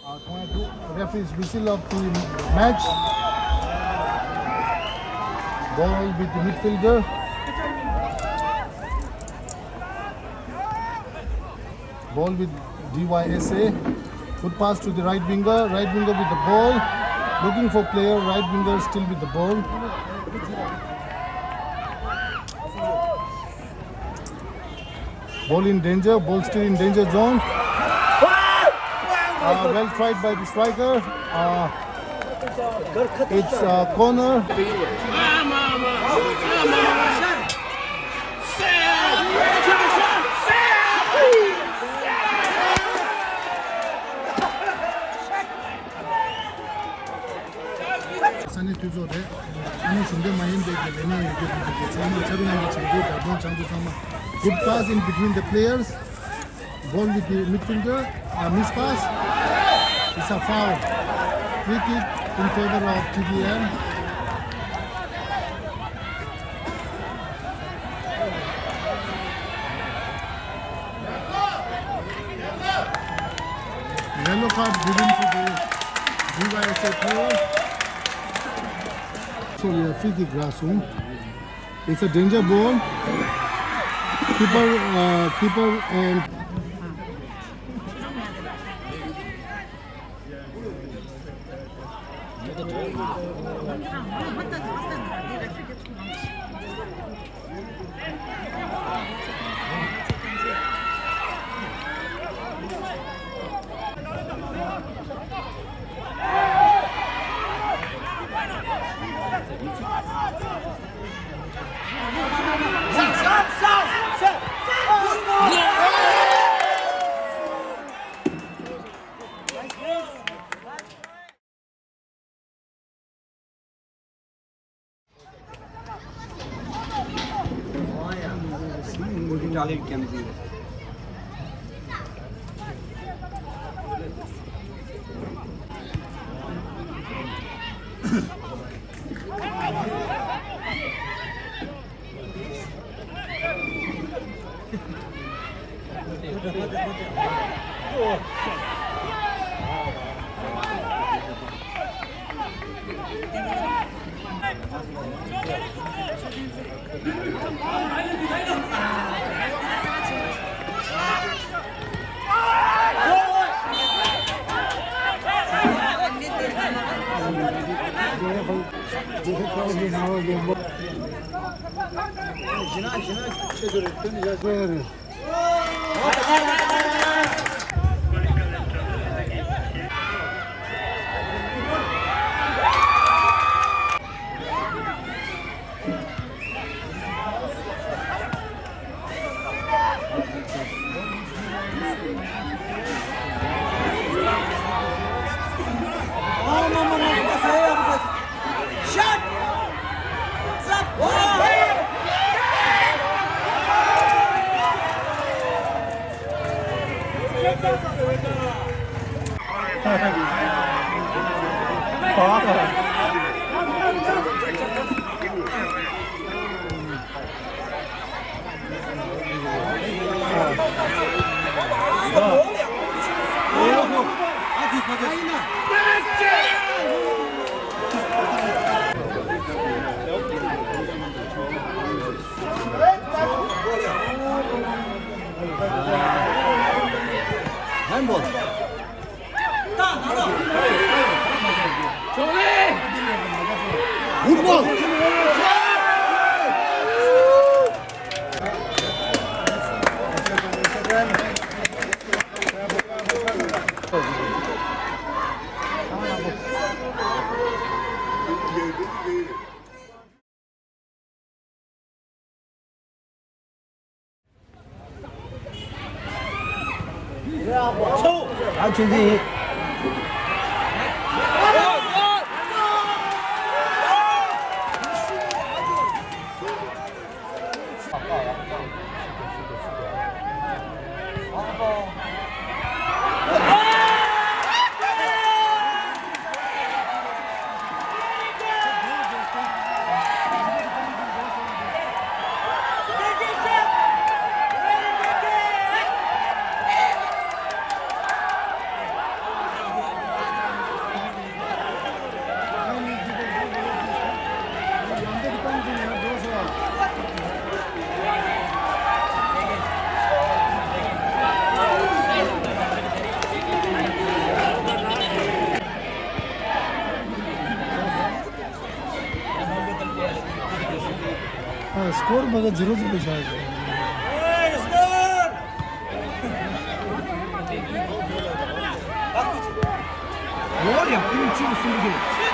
Referee's whistle of the match. Ball with the midfielder. Ball with DYSA. Good pass to the right winger. Right winger with the ball. Looking for player. Right winger still with the ball. Ball in danger. Ball still in danger zone. Well tried by the striker. It's a corner. 산에 두조래 아니 준비 많이 되게 내내 이렇게 되게 정말 저런 거 제대로 다 장도 정말 good pass in between the players. Ball with the midfielder, a miss pass. It's a foul. Free kick in favor of TDM. Yellow card given to the DYSA player. So a free kick Rasu. It's a danger ball. Keeper and 준비. 때마다 들어주고 셔야죠. Var ya, benim için usulü değil.